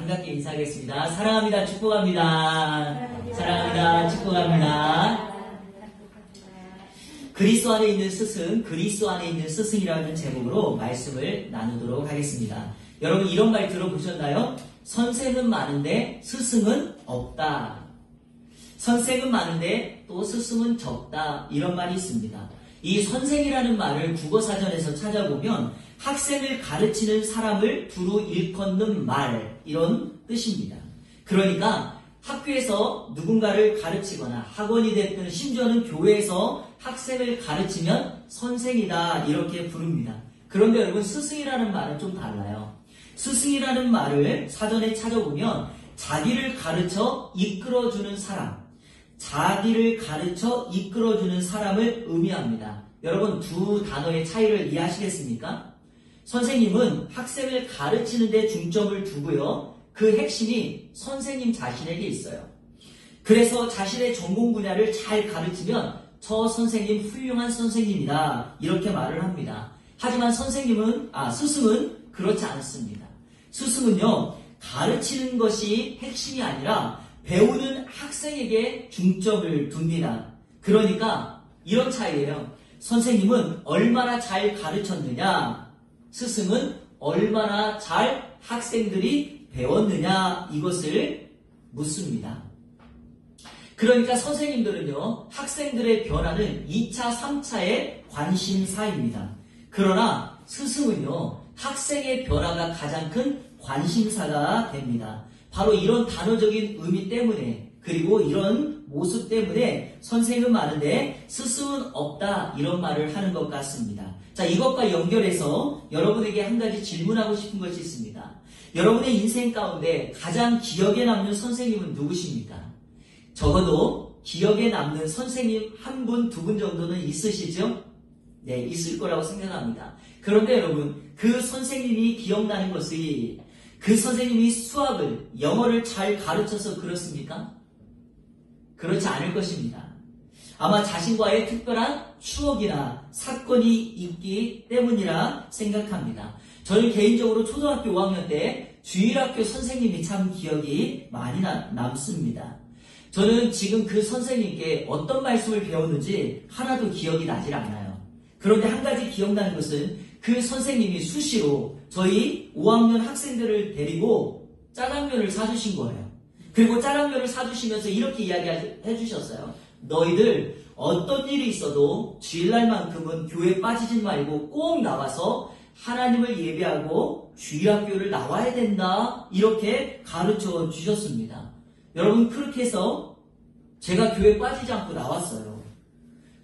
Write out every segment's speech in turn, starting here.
반갑게 인사하겠습니다. 사랑합니다. 축복합니다. 사랑합니다. 축복합니다. 그리스도 안에 있는 스승, 그리스도 안에 있는 스승이라는 제목으로 말씀을 나누도록 하겠습니다. 여러분 이런 말 들어보셨나요? 선생은 많은데 스승은 없다. 선생은 많은데 또 스승은 적다. 이런 말이 있습니다. 이 선생이라는 말을 국어사전에서 찾아보면 학생을 가르치는 사람을 두루 일컫는 말, 이런 뜻입니다. 그러니까 학교에서 누군가를 가르치거나 학원이 됐든 심지어는 교회에서 학생을 가르치면 선생이다 이렇게 부릅니다. 그런데 여러분 스승이라는 말은 좀 달라요. 스승이라는 말을 사전에 찾아보면 자기를 가르쳐 이끌어주는 사람, 자기를 가르쳐 이끌어주는 사람을 의미합니다. 여러분 두 단어의 차이를 이해하시겠습니까? 선생님은 학생을 가르치는 데 중점을 두고요. 그 핵심이 선생님 자신에게 있어요. 그래서 자신의 전공 분야를 잘 가르치면 저 선생님 훌륭한 선생님이다 이렇게 말을 합니다. 하지만 스승은 그렇지 않습니다. 스승은요, 가르치는 것이 핵심이 아니라 배우는 학생에게 중점을 둡니다. 그러니까 이런 차이예요. 선생님은 얼마나 잘 가르쳤느냐, 스승은 얼마나 잘 학생들이 배웠느냐 이것을 묻습니다. 그러니까 선생님들은요, 학생들의 변화는 2차, 3차의 관심사입니다. 그러나 스승은요, 학생의 변화가 가장 큰 관심사가 됩니다. 바로 이런 단어적인 의미 때문에, 그리고 이런 모습 때문에 선생은 많은데 스승은 없다 이런 말을 하는 것 같습니다. 자, 이것과 연결해서 여러분에게 한 가지 질문하고 싶은 것이 있습니다. 여러분의 인생 가운데 가장 기억에 남는 선생님은 누구십니까? 적어도 기억에 남는 선생님 한 분, 두 분 정도는 있으시죠? 네, 있을 거라고 생각합니다. 그런데 여러분, 그 선생님이 기억나는 것이 그 선생님이 수학을, 영어를 잘 가르쳐서 그렇습니까? 그렇지 않을 것입니다. 아마 자신과의 특별한 추억이나 사건이 있기 때문이라 생각합니다. 저는 개인적으로 초등학교 5학년 때 주일학교 선생님이 참 기억이 많이 남습니다. 저는 지금 그 선생님께 어떤 말씀을 배웠는지 하나도 기억이 나질 않아요. 그런데 한 가지 기억나는 것은 그 선생님이 수시로 저희 5학년 학생들을 데리고 짜장면을 사주신 거예요. 그리고 짜장면을 사주시면서 이렇게 이야기해 주셨어요. 너희들 어떤 일이 있어도 주일날만큼은 교회 빠지지 말고 꼭 나와서 하나님을 예배하고 주일학교를 나와야 된다. 이렇게 가르쳐 주셨습니다. 여러분 그렇게 해서 제가 교회 빠지지 않고 나왔어요.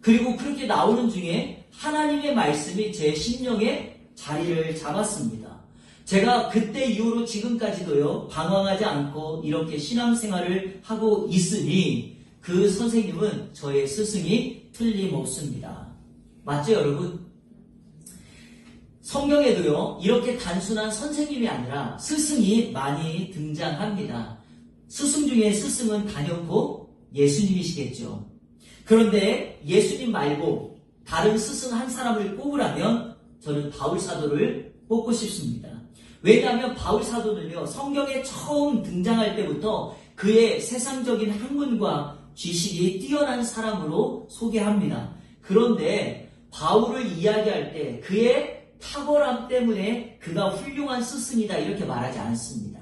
그리고 그렇게 나오는 중에 하나님의 말씀이 제 심령에 자리를 잡았습니다. 제가 그때 이후로 지금까지도요, 방황하지 않고 이렇게 신앙생활을 하고 있으니 그 선생님은 저의 스승이 틀림없습니다. 맞죠, 여러분? 성경에도요, 이렇게 단순한 선생님이 아니라 스승이 많이 등장합니다. 스승 중에 스승은 단연코 예수님이시겠죠. 그런데 예수님 말고 다른 스승 한 사람을 뽑으라면 저는 바울 사도를 뽑고 싶습니다. 왜냐하면 바울 사도는요, 성경에 처음 등장할 때부터 그의 세상적인 학문과 지식이 뛰어난 사람으로 소개합니다. 그런데 바울을 이야기할 때 그의 탁월함 때문에 그가 훌륭한 스승이다 이렇게 말하지 않습니다.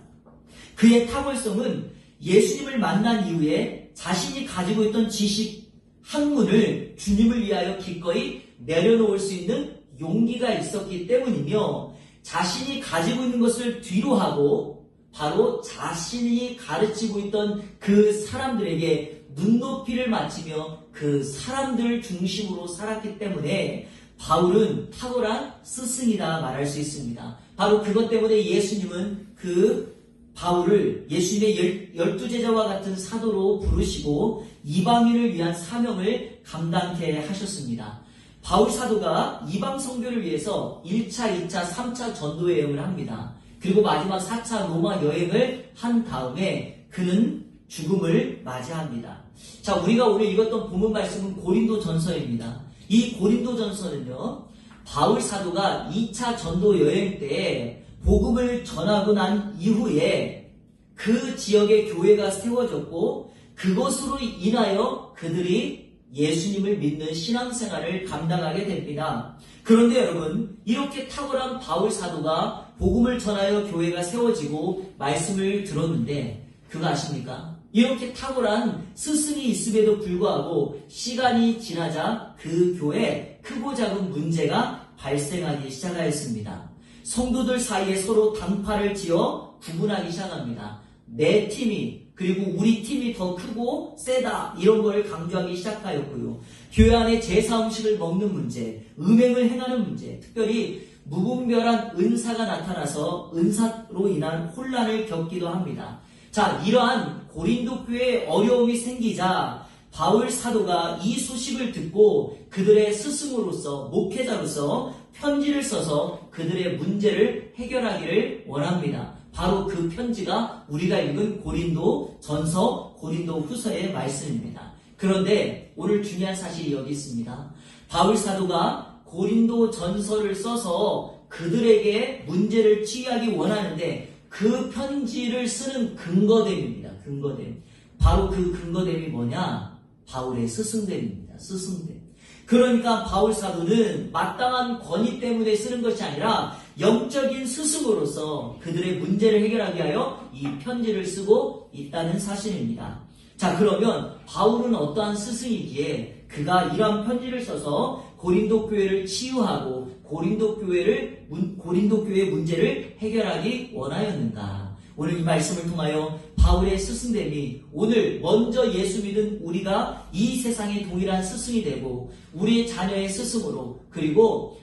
그의 탁월성은 예수님을 만난 이후에 자신이 가지고 있던 지식, 학문을 주님을 위하여 기꺼이 내려놓을 수 있는 용기가 있었기 때문이며 자신이 가지고 있는 것을 뒤로 하고 바로 자신이 가르치고 있던 그 사람들에게 눈높이를 맞추며 그 사람들 중심으로 살았기 때문에 바울은 탁월한 스승이다 말할 수 있습니다. 바로 그것 때문에 예수님은 그 바울을 예수님의 12제자와 같은 사도로 부르시고 이방인을 위한 사명을 감당케 하셨습니다. 바울 사도가 이방 선교를 위해서 1차, 2차, 3차 전도 여행을 합니다. 그리고 마지막 4차 로마 여행을 한 다음에 그는 죽음을 맞이합니다. 자, 우리가 오늘 읽었던 본문 말씀은 고린도 전서입니다. 이 고린도 전서는요, 바울 사도가 2차 전도 여행 때 복음을 전하고 난 이후에 그 지역의 교회가 세워졌고 그것으로 인하여 그들이 예수님을 믿는 신앙생활을 감당하게 됩니다. 그런데 여러분, 이렇게 탁월한 바울 사도가 복음을 전하여 교회가 세워지고 말씀을 들었는데 그거 아십니까? 이렇게 탁월한 스승이 있음에도 불구하고 시간이 지나자 그 교회에 크고 작은 문제가 발생하기 시작하였습니다. 성도들 사이에 서로 당파를 지어 구분하기 시작합니다. 내 팀이 그리고 우리 팀이 더 크고 세다 이런 걸 강조하기 시작하였고요. 교회 안에 제사 음식을 먹는 문제, 음행을 행하는 문제, 특별히 무분별한 은사가 나타나서 은사로 인한 혼란을 겪기도 합니다. 자, 이러한 고린도 교회에 어려움이 생기자 바울 사도가 이 소식을 듣고 그들의 스승으로서 목회자로서 편지를 써서 그들의 문제를 해결하기를 원합니다. 바로 그 편지가 우리가 읽은 고린도 전서, 고린도 후서의 말씀입니다. 그런데 오늘 중요한 사실이 여기 있습니다. 바울 사도가 고린도 전서를 써서 그들에게 문제를 치유하기 원하는데 그 편지를 쓰는 근거됨입니다. 근거됨. 바로 그 근거됨이 뭐냐? 바울의 스승됨입니다. 스승됨. 그러니까 바울 사도는 마땅한 권위 때문에 쓰는 것이 아니라 영적인 스승으로서 그들의 문제를 해결하기 위하여 이 편지를 쓰고 있다는 사실입니다. 자, 그러면 바울은 어떠한 스승이기에 그가 이러한 편지를 써서 고린도 교회를 치유하고 고린도 교회의 문제를 해결하기 원하였는가? 오늘 이 말씀을 통하여 바울의 스승됨이 오늘 먼저 예수 믿은 우리가 이 세상에 동일한 스승이 되고 우리의 자녀의 스승으로 그리고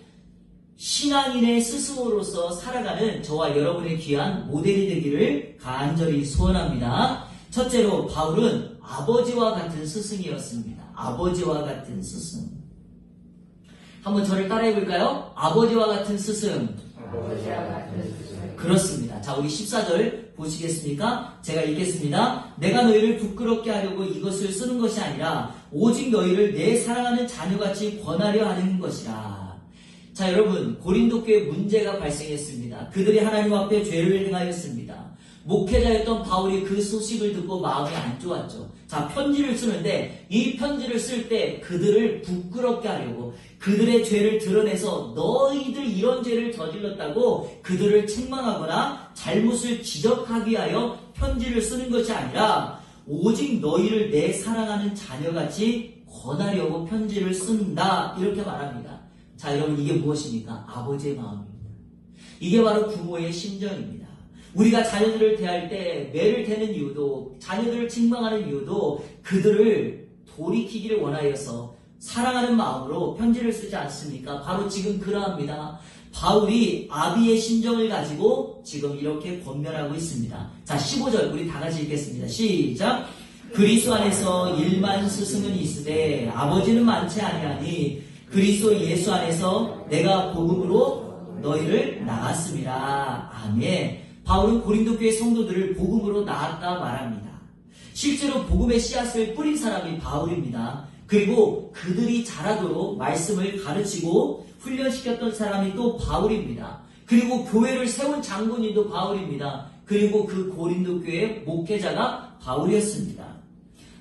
신앙인의 스승으로서 살아가는 저와 여러분의 귀한 모델이 되기를 간절히 소원합니다. 첫째로 바울은 아버지와 같은 스승이었습니다. 아버지와 같은 스승. 한번 저를 따라해 볼까요? 아버지와 같은 스승. 아버지와 같은 스승. 그렇습니다. 자, 우리 14절 보시겠습니까? 제가 읽겠습니다. 내가 너희를 부끄럽게 하려고 이것을 쓰는 것이 아니라 오직 너희를 내 사랑하는 자녀같이 권하려 하는 것이라. 자, 여러분, 고린도 교회에 문제가 발생했습니다. 그들이 하나님 앞에 죄를 행하였습니다. 목회자였던 바울이 그 소식을 듣고 마음이 안 좋았죠. 자, 편지를 쓰는데 이 편지를 쓸 때 그들을 부끄럽게 하려고 그들의 죄를 드러내서 너희들 이런 죄를 저질렀다고 그들을 책망하거나 잘못을 지적하기 위하여 편지를 쓰는 것이 아니라 오직 너희를 내 사랑하는 자녀같이 권하려고 편지를 쓴다. 이렇게 말합니다. 자, 여러분, 이게 무엇입니까? 아버지의 마음입니다. 이게 바로 부모의 심정입니다. 우리가 자녀들을 대할 때 매를 대는 이유도 자녀들을 책망하는 이유도 그들을 돌이키기를 원하여서 사랑하는 마음으로 편지를 쓰지 않습니까? 바로 지금 그러합니다. 바울이 아비의 심정을 가지고 지금 이렇게 권면하고 있습니다. 자, 15절 우리 다 같이 읽겠습니다. 시작. 그리스도 안에서 일만 스승은 있으되 아버지는 많지 아니하니 그리스도 예수 안에서 내가 복음으로 너희를 낳았습니다. 아멘. 바울은 고린도 교회 성도들을 복음으로 낳았다 말합니다. 실제로 복음의 씨앗을 뿌린 사람이 바울입니다. 그리고 그들이 자라도록 말씀을 가르치고 훈련시켰던 사람이 또 바울입니다. 그리고 교회를 세운 장군님도 바울입니다. 그리고 그 고린도 교회의 목회자가 바울이었습니다.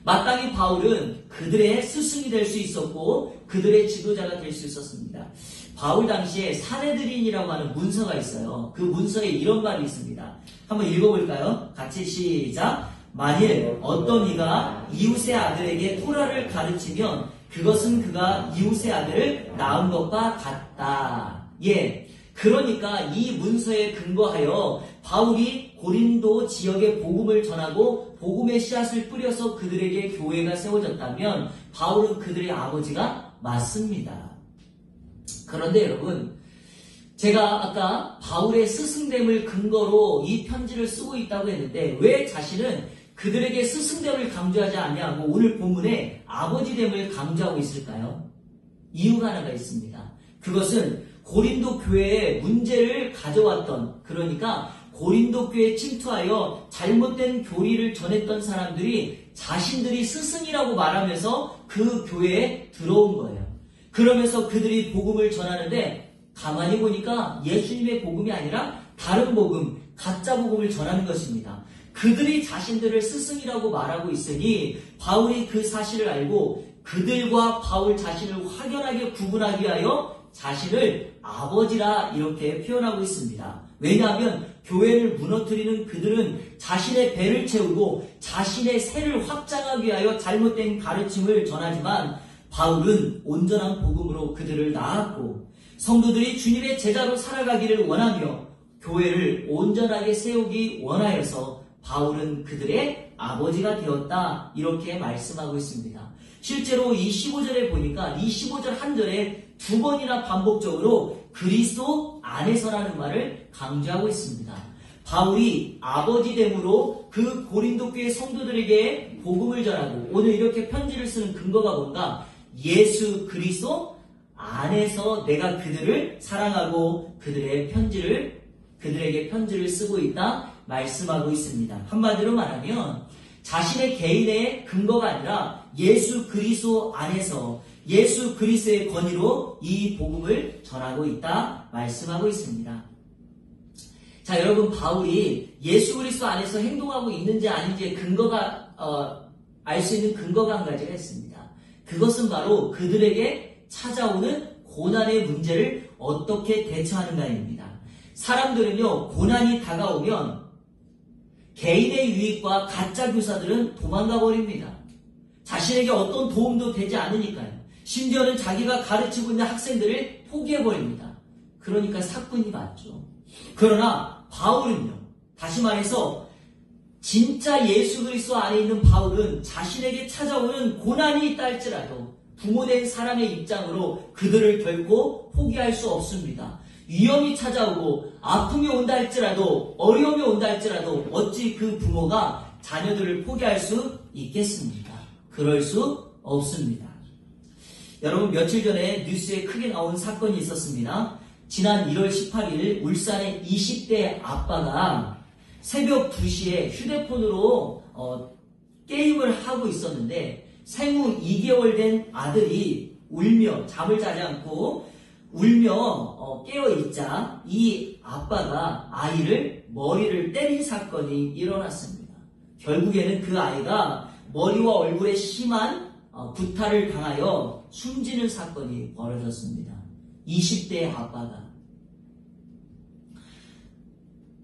마땅히 바울은 그들의 스승이 될 수 있었고 그들의 지도자가 될 수 있었습니다. 바울 당시에 사내들인이라고 하는 문서가 있어요. 그 문서에 이런 말이 있습니다. 한번 읽어볼까요? 같이 시작. 만일 어떤 이가 이웃의 아들에게 토라를 가르치면 그것은 그가 이웃의 아들을 낳은 것과 같다. 예. 그러니까 이 문서에 근거하여 바울이 고린도 지역에 복음을 전하고 복음의 씨앗을 뿌려서 그들에게 교회가 세워졌다면 바울은 그들의 아버지가 맞습니다. 그런데 여러분, 제가 아까 바울의 스승됨을 근거로 이 편지를 쓰고 있다고 했는데 왜 자신은 그들에게 스승됨을 강조하지 아니하고 오늘 본문에 아버지됨을 강조하고 있을까요? 이유가 하나가 있습니다. 그것은 고린도 교회에 문제를 가져왔던, 그러니까 고린도 교회에 침투하여 잘못된 교리를 전했던 사람들이 자신들이 스승이라고 말하면서 그 교회에 들어온 거예요. 그러면서 그들이 복음을 전하는데 가만히 보니까 예수님의 복음이 아니라 다른 복음, 가짜 복음을 전하는 것입니다. 그들이 자신들을 스승이라고 말하고 있으니 바울이 그 사실을 알고 그들과 바울 자신을 확연하게 구분하기 위하여 자신을 아버지라 이렇게 표현하고 있습니다. 왜냐하면 교회를 무너뜨리는 그들은 자신의 배를 채우고 자신의 세를 확장하기 위하여 잘못된 가르침을 전하지만 바울은 온전한 복음으로 그들을 낳았고 성도들이 주님의 제자로 살아가기를 원하며 교회를 온전하게 세우기 원하여서 바울은 그들의 아버지가 되었다 이렇게 말씀하고 있습니다. 실제로 이 15절에 보니까 이 15절 한 절에 두 번이나 반복적으로 그리스도 안에서라는 말을 강조하고 있습니다. 바울이 아버지됨으로 그 고린도 교회 성도들에게 복음을 전하고 오늘 이렇게 편지를 쓰는 근거가 뭔가 예수 그리스도 안에서 내가 그들을 사랑하고 그들에게 편지를 쓰고 있다 말씀하고 있습니다. 한마디로 말하면 자신의 개인의 근거가 아니라 예수 그리스도 안에서 예수 그리스도의 권위로 이 복음을 전하고 있다 말씀하고 있습니다. 자, 여러분 바울이 예수 그리스도 안에서 행동하고 있는지 아닌지 근거가 알 수 있는 근거가 한 가지가 있습니다. 그것은 바로 그들에게 찾아오는 고난의 문제를 어떻게 대처하는가입니다. 사람들은요 고난이 다가오면 개인의 유익과 가짜 교사들은 도망가 버립니다. 자신에게 어떤 도움도 되지 않으니까요. 심지어는 자기가 가르치고 있는 학생들을 포기해버립니다. 그러니까 사건이 맞죠. 그러나 바울은요. 다시 말해서 진짜 예수 그리스도 안에 있는 바울은 자신에게 찾아오는 고난이 있다 할지라도 부모된 사람의 입장으로 그들을 결코 포기할 수 없습니다. 위험이 찾아오고 아픔이 온다 할지라도 어려움이 온다 할지라도 어찌 그 부모가 자녀들을 포기할 수 있겠습니까? 그럴 수 없습니다. 여러분 며칠 전에 뉴스에 크게 나온 사건이 있었습니다. 지난 1월 18일 울산의 20대 아빠가 새벽 2시에 휴대폰으로 게임을 하고 있었는데 생후 2개월 된 아들이 울며 잠을 자지 않고 울며 깨어있자 이 아빠가 아이를 머리를 때린 사건이 일어났습니다. 결국에는 그 아이가 머리와 얼굴에 심한 구타를 당하여 숨지는 사건이 벌어졌습니다. 20대의 아빠가.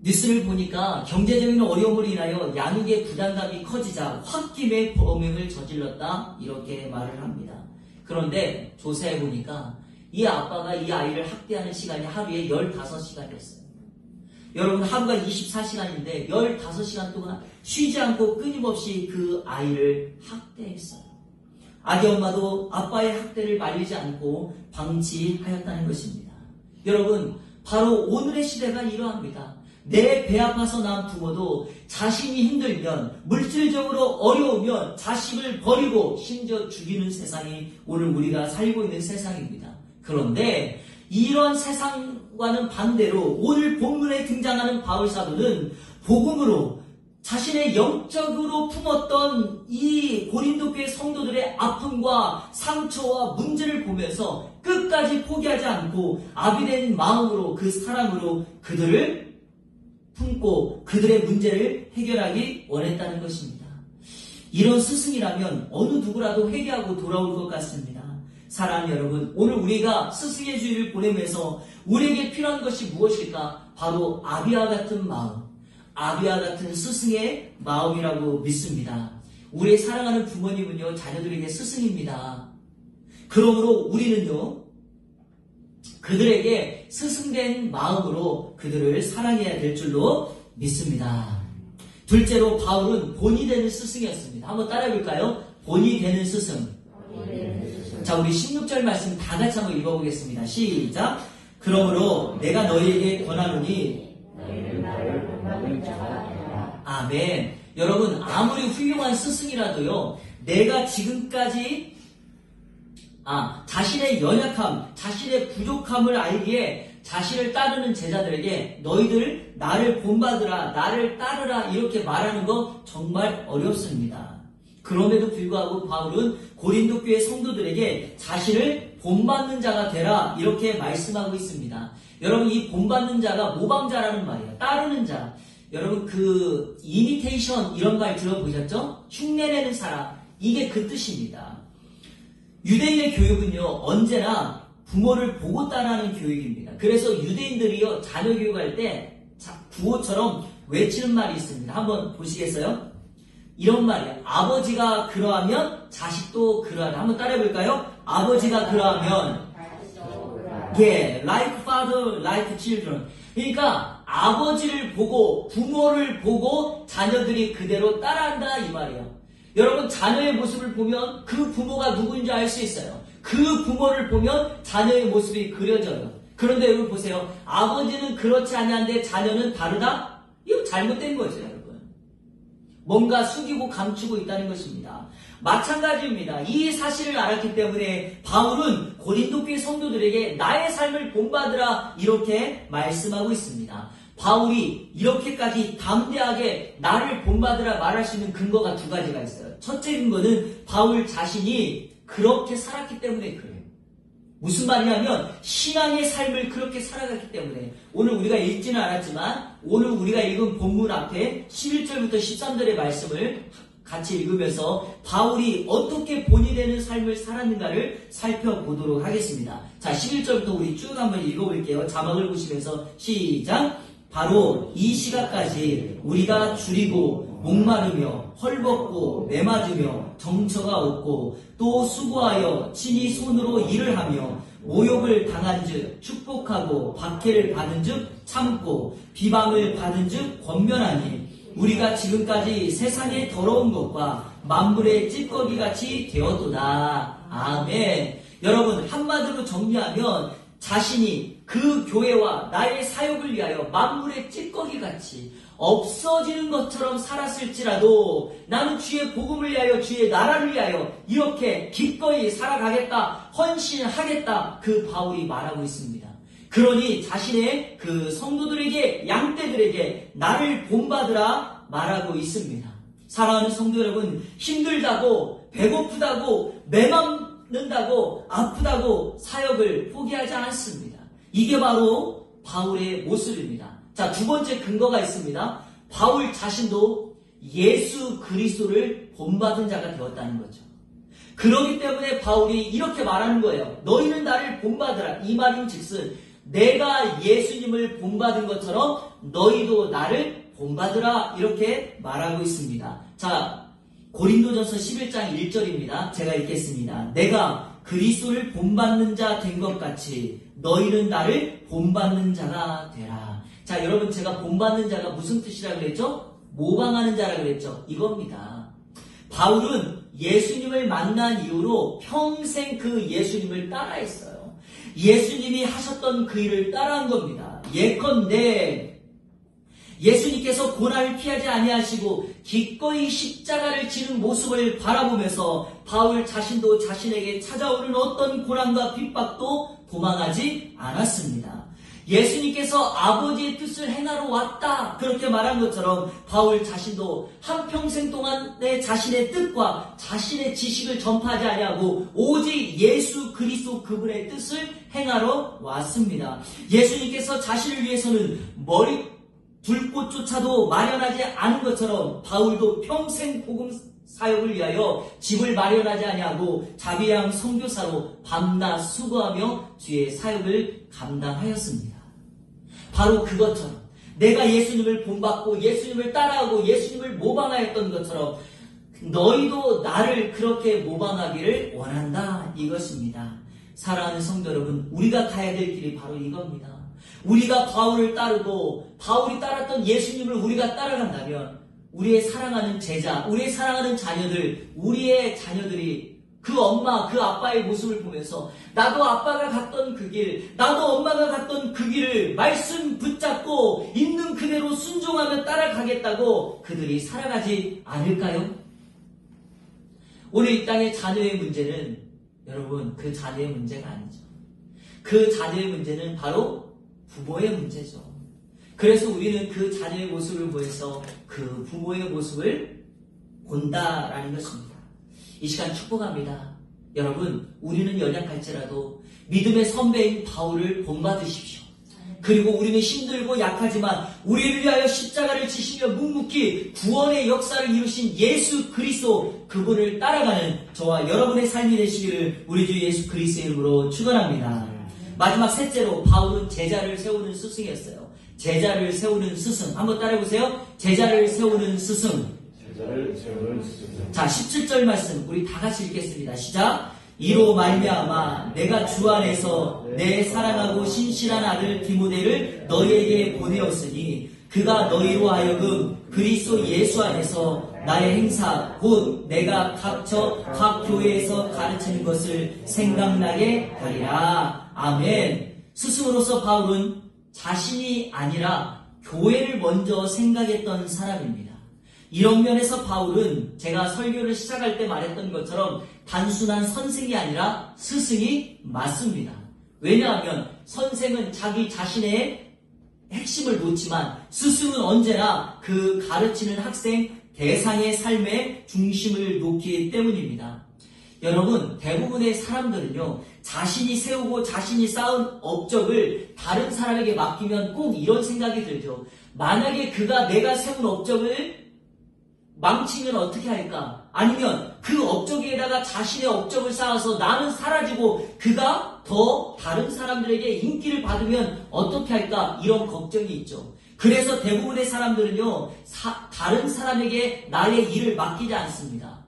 뉴스를 보니까 경제적인 어려움으로 인하여 양육의 부담감이 커지자 홧김에 범행을 저질렀다 이렇게 말을 합니다. 그런데 조사해 보니까 이 아빠가 이 아이를 학대하는 시간이 하루에 15시간이었어요. 여러분 하루가 24시간인데 15시간 동안 쉬지 않고 끊임없이 그 아이를 학대했어요. 아기 엄마도 아빠의 학대를 말리지 않고 방치하였다는 것입니다. 여러분 바로 오늘의 시대가 이러합니다. 내 배 아파서 낳은 부모도 자신이 힘들면 물질적으로 어려우면 자식을 버리고 심지어 죽이는 세상이 오늘 우리가 살고 있는 세상입니다. 그런데 이런 세상과는 반대로 오늘 본문에 등장하는 바울 사도는 복음으로 자신의 영적으로 품었던 이 고린도 교회 성도들의 아픔과 상처와 문제를 보면서 끝까지 포기하지 않고 아비된 마음으로 그 사랑으로 그들을 품고 그들의 문제를 해결하기 원했다는 것입니다. 이런 스승이라면 어느 누구라도 회개하고 돌아올 것 같습니다. 사랑하는 여러분, 오늘 우리가 스승의 주의를 보내면서 우리에게 필요한 것이 무엇일까? 바로 아비와 같은 마음, 아비와 같은 스승의 마음이라고 믿습니다. 우리의 사랑하는 부모님은요, 자녀들에게 스승입니다. 그러므로 우리는요, 그들에게 스승된 마음으로 그들을 사랑해야 될 줄로 믿습니다. 둘째로 바울은 본이 되는 스승이었습니다. 한번 따라해 볼까요? 본이 되는 스승. 자, 우리 16절 말씀 다 같이 한번 읽어보겠습니다. 시작. 그러므로 내가 너희에게 권하노니 아멘. 여러분 아무리 훌륭한 스승이라도요, 내가 지금까지 자신의 연약함, 자신의 부족함을 알기에 자신을 따르는 제자들에게 너희들 나를 본받으라, 나를 따르라 이렇게 말하는 거 정말 어렵습니다. 그럼에도 불구하고 바울은 고린도 교회 성도들에게 자신을 본받는 자가 되라 이렇게 말씀하고 있습니다. 여러분 이 본받는 자가 모방자라는 말이에요. 따르는 자. 여러분 그 이미테이션 이런 말 들어보셨죠? 흉내내는 사람 이게 그 뜻입니다. 유대인의 교육은요 언제나 부모를 보고 따라하는 교육입니다. 그래서 유대인들이요 자녀 교육할 때 구호처럼 외치는 말이 있습니다. 한번 보시겠어요? 이런 말이에요. 아버지가 그러하면 자식도 그러하라. 한번 따라해볼까요? 아버지가 그러하면 예, like father, like children. 그러니까 아버지를 보고 부모를 보고 자녀들이 그대로 따라한다 이 말이에요. 여러분 자녀의 모습을 보면 그 부모가 누구인지 알 수 있어요. 그 부모를 보면 자녀의 모습이 그려져요. 그런데 여러분 보세요. 아버지는 그렇지 않냐는데 자녀는 다르다? 이거 잘못된 거죠, 여러분. 뭔가 숙이고 감추고 있다는 것입니다. 마찬가지입니다. 이 사실을 알았기 때문에 바울은 고린도 교회 성도들에게 나의 삶을 본받으라 이렇게 말씀하고 있습니다. 바울이 이렇게까지 담대하게 나를 본받으라 말할 수 있는 근거가 두 가지가 있어요. 첫째 근거는 바울 자신이 그렇게 살았기 때문에 그래요. 무슨 말이냐면 신앙의 삶을 그렇게 살아갔기 때문에 오늘 우리가 읽지는 않았지만 오늘 우리가 읽은 본문 앞에 11절부터 13절의 말씀을 같이 읽으면서 바울이 어떻게 본이 되는 삶을 살았는가를 살펴보도록 하겠습니다. 자, 11절부터 우리 쭉 한번 읽어볼게요. 자막을 보시면서 시작! 바로 이 시각까지 우리가 줄이고 목마르며 헐벗고 매맞으며 정처가 없고 또 수고하여 친히 손으로 일을 하며 모욕을 당한즉 축복하고 박해를 받은즉 참고 비방을 받은즉 권면하니 우리가 지금까지 세상의 더러운 것과 만물의 찌꺼기같이 되었도다. 아멘. 여러분 한마디로 정리하면 자신이 그 교회와 나의 사역을 위하여 만물의 찌꺼기같이 없어지는 것처럼 살았을지라도 나는 주의 복음을 위하여 주의 나라를 위하여 이렇게 기꺼이 살아가겠다, 헌신하겠다 그 바울이 말하고 있습니다. 그러니 자신의 그 성도들에게 양떼들에게 나를 본받으라 말하고 있습니다. 사랑하는 성도 여러분, 힘들다고 배고프다고 매맞는다고 아프다고 사역을 포기하지 않습니다. 이게 바로 바울의 모습입니다. 자, 두 번째 근거가 있습니다. 바울 자신도 예수 그리스도를 본받은 자가 되었다는 거죠. 그렇기 때문에 바울이 이렇게 말하는 거예요. 너희는 나를 본받으라. 이 말인즉슨 내가 예수님을 본받은 것처럼 너희도 나를 본받으라 이렇게 말하고 있습니다. 자, 고린도전서 11장 1절입니다. 제가 읽겠습니다. 내가 그리스도를 본받는 자 된 것 같이 너희는 나를 본받는 자가 되라. 자, 여러분 제가 본받는 자가 무슨 뜻이라 그랬죠? 모방하는 자라 그랬죠? 이겁니다. 바울은 예수님을 만난 이후로 평생 그 예수님을 따라했어요. 예수님이 하셨던 그 일을 따라한 겁니다. 예컨대 예수님께서 고난을 피하지 아니하시고 기꺼이 십자가를 지는 모습을 바라보면서 바울 자신도 자신에게 찾아오는 어떤 고난과 핍박도 도망하지 않았습니다. 예수님께서 아버지의 뜻을 행하러 왔다 그렇게 말한 것처럼 바울 자신도 한평생 동안의 자신의 뜻과 자신의 지식을 전파하지 아니하고 오직 예수 그리스도 그분의 뜻을 행하러 왔습니다. 예수님께서 자신을 위해서는 머리 둘 곳조차도 마련하지 않은 것처럼 바울도 평생 복음 사역을 위하여 집을 마련하지 아니하고 자비양 선교사로 밤낮 수고하며 주의 사역을 감당하였습니다. 바로 그것처럼 내가 예수님을 본받고 예수님을 따라하고 예수님을 모방하였던 것처럼 너희도 나를 그렇게 모방하기를 원한다 이것입니다. 사랑하는 성도 여러분, 우리가 가야 될 길이 바로 이겁니다. 우리가 바울을 따르고 바울이 따랐던 예수님을 우리가 따라간다면 우리의 사랑하는 제자, 우리의 사랑하는 자녀들, 우리의 자녀들이 그 엄마, 그 아빠의 모습을 보면서 나도 아빠가 갔던 그 길, 나도 엄마가 갔던 그 길을 말씀 붙잡고 있는 그대로 순종하며 따라가겠다고 그들이 살아가지 않을까요? 오늘 이 땅의 자녀의 문제는 여러분 그 자녀의 문제가 아니죠. 그 자녀의 문제는 바로 부모의 문제죠. 그래서 우리는 그 자녀의 모습을 보여서 그 부모의 모습을 본다라는 것입니다. 이 시간 축복합니다. 여러분, 우리는 연약할지라도 믿음의 선배인 바울을 본받으십시오. 그리고 우리는 힘들고 약하지만 우리를 위하여 십자가를 지시며 묵묵히 구원의 역사를 이루신 예수 그리스도 그분을 따라가는 저와 여러분의 삶이 되시기를 우리 주 예수 그리스도의 이름으로 축원합니다. 마지막 셋째로 바울은 제자를 세우는 스승이었어요. 제자를 세우는 스승. 한번 따라해보세요. 제자를 세우는 스승. 제자를 세우는 스승. 자, 17절 말씀 우리 다 같이 읽겠습니다. 시작. 이로 말미암아 내가 주 안에서 내 사랑하고 신실한 아들 디모데를 너희에게 보내었으니 그가 너희로 하여금 그리스도 예수 안에서 나의 행사 곧 내가 각 교회에서 가르치는 것을 생각나게 하리라. 아멘. 스승으로서 바울은 자신이 아니라 교회를 먼저 생각했던 사람입니다. 이런 면에서 바울은 제가 설교를 시작할 때 말했던 것처럼 단순한 선생이 아니라 스승이 맞습니다. 왜냐하면 선생은 자기 자신의 핵심을 놓지만 스승은 언제나 그 가르치는 학생 대상의 삶의 중심을 놓기 때문입니다. 여러분, 대부분의 사람들은요, 자신이 세우고 자신이 쌓은 업적을 다른 사람에게 맡기면 꼭 이런 생각이 들죠. 만약에 그가 내가 세운 업적을 망치면 어떻게 할까? 아니면 그 업적에다가 자신의 업적을 쌓아서 나는 사라지고 그가 더 다른 사람들에게 인기를 받으면 어떻게 할까? 이런 걱정이 있죠. 그래서 대부분의 사람들은요, 다른 사람에게 나의 일을 맡기지 않습니다.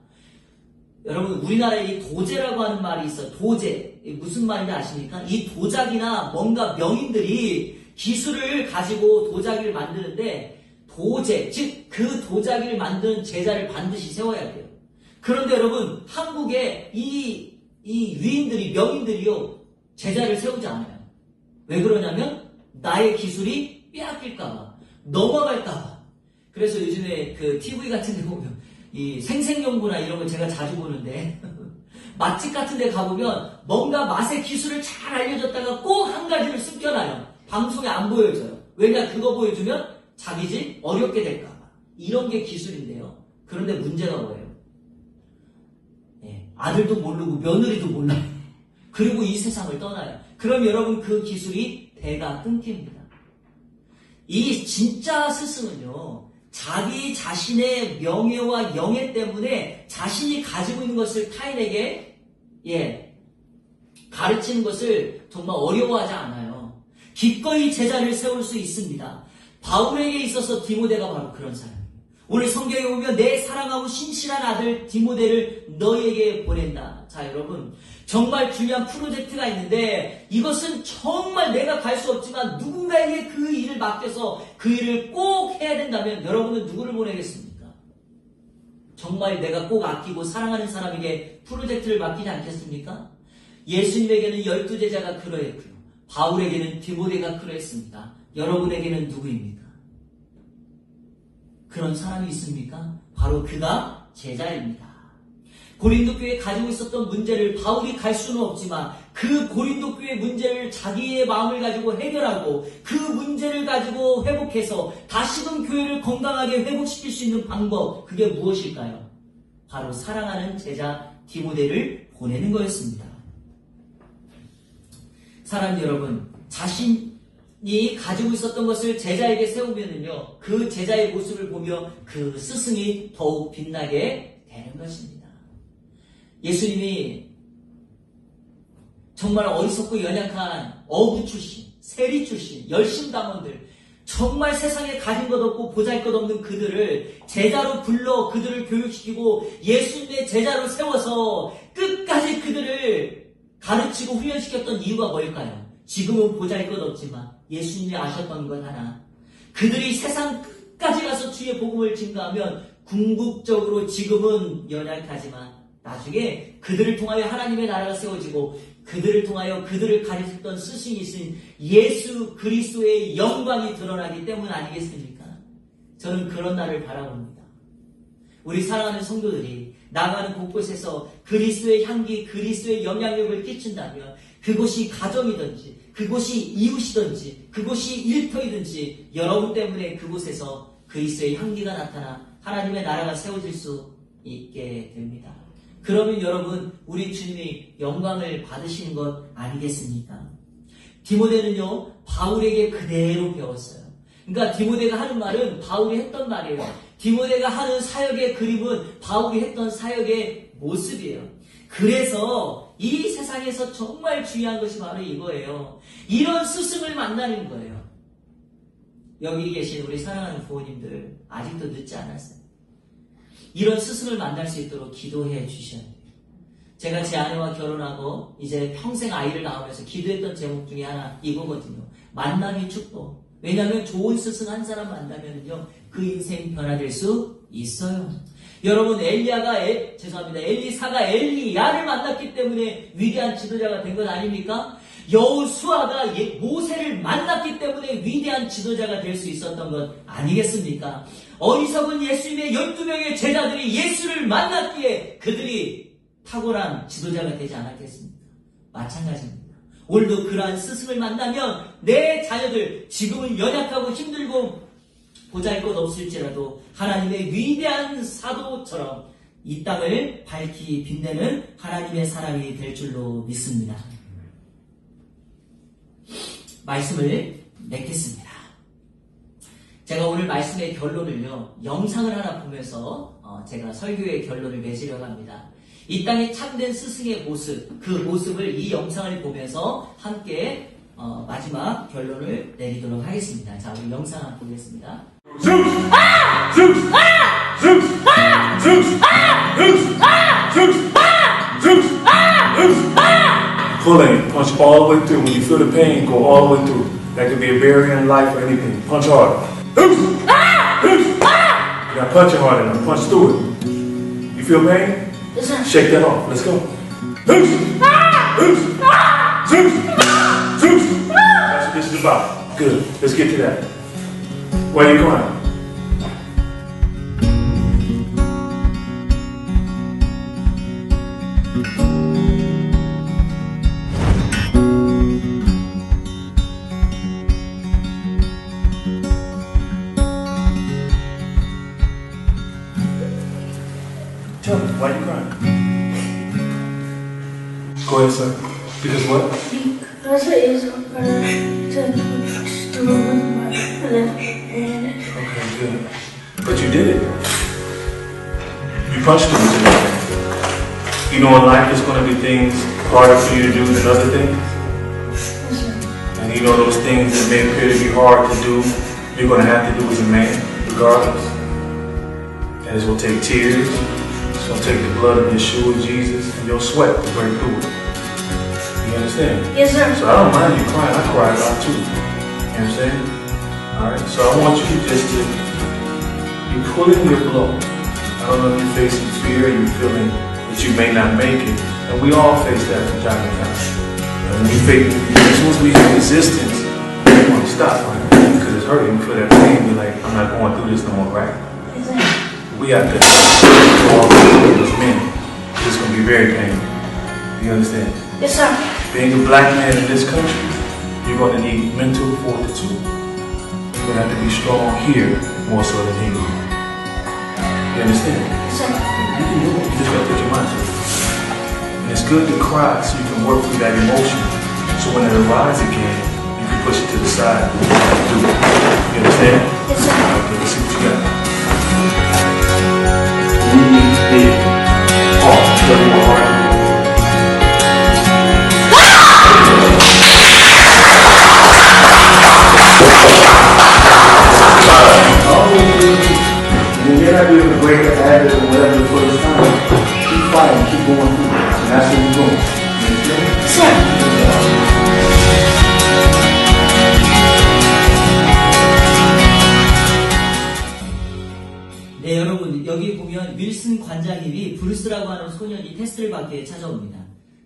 여러분, 우리나라에 이 도제라고 하는 말이 있어요. 도제. 무슨 말인지 아십니까? 이 도자기나 뭔가 명인들이 기술을 가지고 도자기를 만드는데 도제, 즉 그 도자기를 만드는 제자를 반드시 세워야 돼요. 그런데 여러분, 한국에 이 위인들이, 명인들이요, 제자를 세우지 않아요. 왜 그러냐면 나의 기술이 빼앗길까봐, 넘어갈까봐. 그래서 요즘에 그 TV 같은 데 보면 이 생생연구나 이런 거 제가 자주 보는데 맛집 같은 데 가보면 뭔가 맛의 기술을 잘 알려줬다가 꼭 한 가지를 숨겨놔요. 방송에 안 보여줘요. 왜냐? 그거 보여주면 자기 집 어렵게 될까봐. 이런 게 기술인데요. 그런데 문제가 뭐예요? 아들도 모르고 며느리도 몰라요. 그리고 이 세상을 떠나요. 그럼 여러분 그 기술이 대가 끊깁니다. 이 진짜 스승은요, 자기 자신의 명예와 영예 때문에 자신이 가지고 있는 것을 타인에게 가르치는 것을 정말 어려워하지 않아요. 기꺼이 제자를 세울 수 있습니다. 바울에게 있어서 디모데가 바로 그런 사람이에요. 오늘 성경에 보면 내 사랑하고 신실한 아들 디모데를 너희에게 보낸다. 자, 여러분, 정말 중요한 프로젝트가 있는데 이것은 정말 내가 갈 수 없지만 누군가에게 그 일을 맡겨서 그 일을 꼭 해야 된다면 여러분은 누구를 보내겠습니까? 정말 내가 꼭 아끼고 사랑하는 사람에게 프로젝트를 맡기지 않겠습니까? 예수님에게는 12제자가 그러했고요. 바울에게는 디모데가 그러했습니다. 여러분에게는 누구입니까? 그런 사람이 있습니까? 바로 그가 제자입니다. 고린도 교회에 가지고 있었던 문제를 바울이 갈 수는 없지만 그 고린도 교회 문제를 자기의 마음을 가지고 해결하고 그 문제를 가지고 회복해서 다시금 교회를 건강하게 회복시킬 수 있는 방법, 그게 무엇일까요? 바로 사랑하는 제자 디모데를 보내는 거였습니다. 사랑하는 여러분, 자신이 가지고 있었던 것을 제자에게 세우면은요, 그 제자의 모습을 보며 그 스승이 더욱 빛나게 되는 것입니다. 예수님이 정말 어리석고 연약한 어부 출신, 세리 출신, 열심당원들, 정말 세상에 가진 것 없고 보잘것없는 그들을 제자로 불러 그들을 교육시키고 예수님의 제자로 세워서 끝까지 그들을 가르치고 훈련시켰던 이유가 뭘까요? 지금은 보잘것없지만 예수님이 아셨던 것 하나, 그들이 세상 끝까지 가서 주의 복음을 증거하면 궁극적으로 지금은 연약하지만 나중에 그들을 통하여 하나님의 나라가 세워지고 그들을 통하여 그들을 가르쳤던 스승이 있으신 예수 그리스도의 영광이 드러나기 때문 아니겠습니까? 저는 그런 날을 바라봅니다. 우리 사랑하는 성도들이 나가는 곳곳에서 그리스도의 향기, 그리스도의 영향력을 끼친다면 그곳이 가정이든지 그곳이 이웃이든지 그곳이 일터이든지 여러분 때문에 그곳에서 그리스도의 향기가 나타나 하나님의 나라가 세워질 수 있게 됩니다. 그러면 여러분, 우리 주님이 영광을 받으시는 것 아니겠습니까? 디모데는요, 바울에게 그대로 배웠어요. 그러니까 디모데가 하는 말은 바울이 했던 말이에요. 디모데가 하는 사역의 그림은 바울이 했던 사역의 모습이에요. 그래서 이 세상에서 정말 중요한 것이 바로 이거예요. 이런 스승을 만나는 거예요. 여기 계신 우리 사랑하는 부모님들, 아직도 늦지 않았어요. 이런 스승을 만날 수 있도록 기도해 주셔야 돼요. 제가 제 아내와 결혼하고 이제 평생 아이를 낳으면서 기도했던 제목 중에 하나 이거거든요. 만남의 축복. 왜냐하면 좋은 스승 한 사람 만나면요, 그 인생 변화될 수 있어요. 여러분, 엘리사가 엘리야를 만났기 때문에 위대한 지도자가 된 건 아닙니까? 여호수아가 모세를 만났기 때문에 위대한 지도자가 될 수 있었던 것 아니겠습니까? 어리석은 예수님의 12명의 제자들이 예수를 만났기에 그들이 탁월한 지도자가 되지 않았겠습니까? 마찬가지입니다. 오늘도 그러한 스승을 만나면 내 자녀들, 지금은 연약하고 힘들고 보잘것없을지라도 하나님의 위대한 사도처럼 이 땅을 밝히 빛내는 하나님의 사람이 될 줄로 믿습니다. 말씀을 맺겠습니다. 제가 오늘 말씀의 결론을요, 영상을 하나 보면서 제가 설교의 결론을 맺으려고 합니다. 이 땅의 참된 스승의 모습, 그 모습을 이 영상을 보면서 함께 마지막 결론을 내리도록 하겠습니다. 자, 우리 영상 한번 보겠습니다. Zeus! Zeus! Zeus! Zeus! Zeus! Zeus! Zeus! Zeus! Pulling, punch all the way through. When you feel the pain, go all the way through. That could be a barrier in life or anything. Punch hard. Zeus! Zeus! You gotta punch it hard enough. Punch through it. You feel pain? Yes, sir. Shake that off. Let's go. Zeus! Zeus! Zeus! Zeus! That's what this is about. Good. Let's get to that. Why are you crying? Tell me, why are you crying? Go ahead, sir. Because what? Because it is hard to punch through with my left hand. Okay, good. But you did it. You punched through with your left hand. You know in life there's going to be things harder for you to do than other things. Yes, sir. And you know those things that may appear to be hard to do, you're going to have to do as a man, regardless. And it's going to take tears. It's going to take the blood of Yeshua, Jesus, and your sweat to break through it. You understand? Yes, sir. So I don't mind you crying. I cry a lot too. You understand? Alright, so I want you just to, you're pulling your blow. I don't know if you're facing fear, you're feeling that you may not make it. And we all face that from time to time. And when we face, as soon as we have resistance, we want to stop, right? Because it's hurting, we feel that pain, we're like, I'm not going through this no more, right? Yes, sir. We have to go all through as men. It's going to be very painful. You understand? Yes, sir. Being a black man in this country, you're going to need mental fortitude. You're going to have to be strong here more so than here. You understand? Yes, sir. You can do it. You just got to put your mind to it. And it's good to cry so you can work through that emotion. So when it arises again, you can push it to the side and do it. You understand? Yes, sir. Okay, let's see what you got. Big. Oh, tell me what hard. You're not doing a great habit or whatever the first time. Keep fighting, keep going through it. And that's what you're doing. Yes, sir. 네, 여러분, 여기 보면 윌슨 관장님이 브루스라고 하는 소년이 테스트를 받기 위해 찾아옵니다.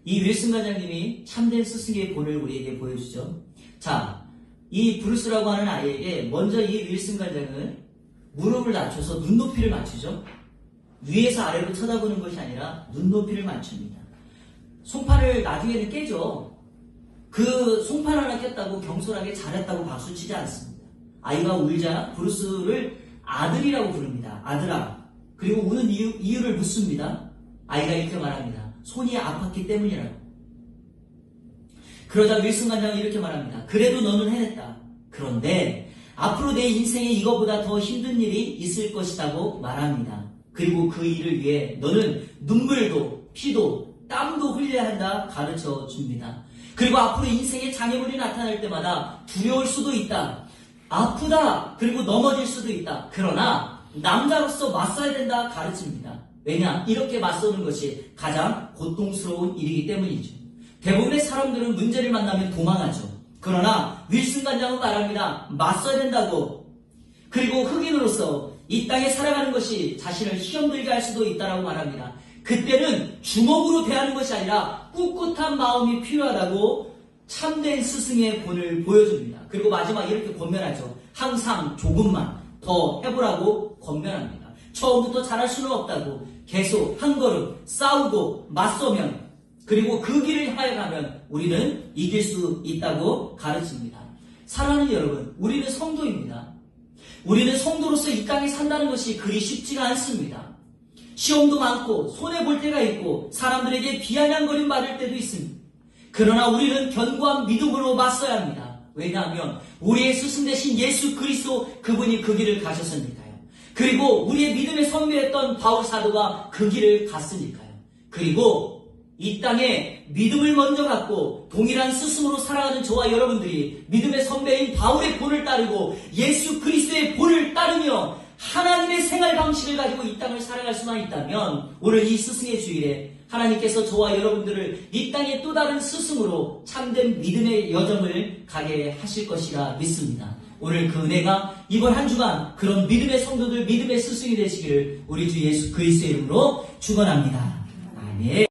이 윌슨 관장님이 참된 스승의 본을 우리에게 보여주죠. 자, 이 브루스라고 하는 아이에게 먼저 이 윌슨 관장은 무릎을 낮춰서 눈높이를 맞추죠. 위에서 아래로 쳐다보는 것이 아니라 눈높이를 맞춥니다. 송판을 나중에는 깨죠. 그 송판 하나 깼다고 경솔하게 잘했다고 박수치지 않습니다. 아이가 울자 브루스를 아들이라고 부릅니다. 아들아. 그리고 우는 이유를 묻습니다. 아이가 이렇게 말합니다. 손이 아팠기 때문이라고. 그러자 윌슨 관장은 이렇게 말합니다. 그래도 너는 해냈다. 그런데 앞으로 내 인생에 이거보다 더 힘든 일이 있을 것이라고 말합니다. 그리고 그 일을 위해 너는 눈물도 피도 땀도 흘려야 한다 가르쳐 줍니다. 그리고 앞으로 인생에 장애물이 나타날 때마다 두려울 수도 있다. 아프다. 그리고 넘어질 수도 있다. 그러나 남자로서 맞서야 된다 가르칩니다. 왜냐? 이렇게 맞서는 것이 가장 고통스러운 일이기 때문이죠. 대부분의 사람들은 문제를 만나면 도망하죠. 그러나 윌슨 관장은 말합니다. 맞서야 된다고. 그리고 흑인으로서 이 땅에 살아가는 것이 자신을 힘들게 할 수도 있다고 말합니다. 그때는 주먹으로 대하는 것이 아니라 꿋꿋한 마음이 필요하다고 참된 스승의 본을 보여줍니다. 그리고 마지막 이렇게 권면하죠. 항상 조금만 더 해보라고 권면합니다. 처음부터 잘할 수는 없다고 계속 한 걸음 싸우고 맞서면 그리고 그 길을 향해 가면 우리는 이길 수 있다고 가르칩니다. 사랑하는 여러분, 우리는 성도입니다. 우리는 성도로서 이 땅에 산다는 것이 그리 쉽지가 않습니다. 시험도 많고 손해볼 때가 있고 사람들에게 비아냥거림 받을 때도 있습니다. 그러나 우리는 견고한 믿음으로 맞서야 합니다. 왜냐하면 우리의 스승 되신 예수 그리스도 그분이 그 길을 가셨으니까요. 그리고 우리의 믿음의 선배였던 바울 사도가 그 길을 갔으니까요. 그리고 이 땅에 믿음을 먼저 갖고 동일한 스승으로 살아가는 저와 여러분들이 믿음의 선배인 바울의 본을 따르고 예수 그리스도의 본을 따르며 하나님의 생활 방식을 가지고 이 땅을 살아갈 수만 있다면 오늘 이 스승의 주일에 하나님께서 저와 여러분들을 이 땅의 또 다른 스승으로 참된 믿음의 여정을 가게 하실 것이라 믿습니다. 오늘 그 은혜가 이번 한 주간 그런 믿음의 성도들, 믿음의 스승이 되시기를 우리 주 예수 그리스도의 이름으로 축원합니다. 아멘.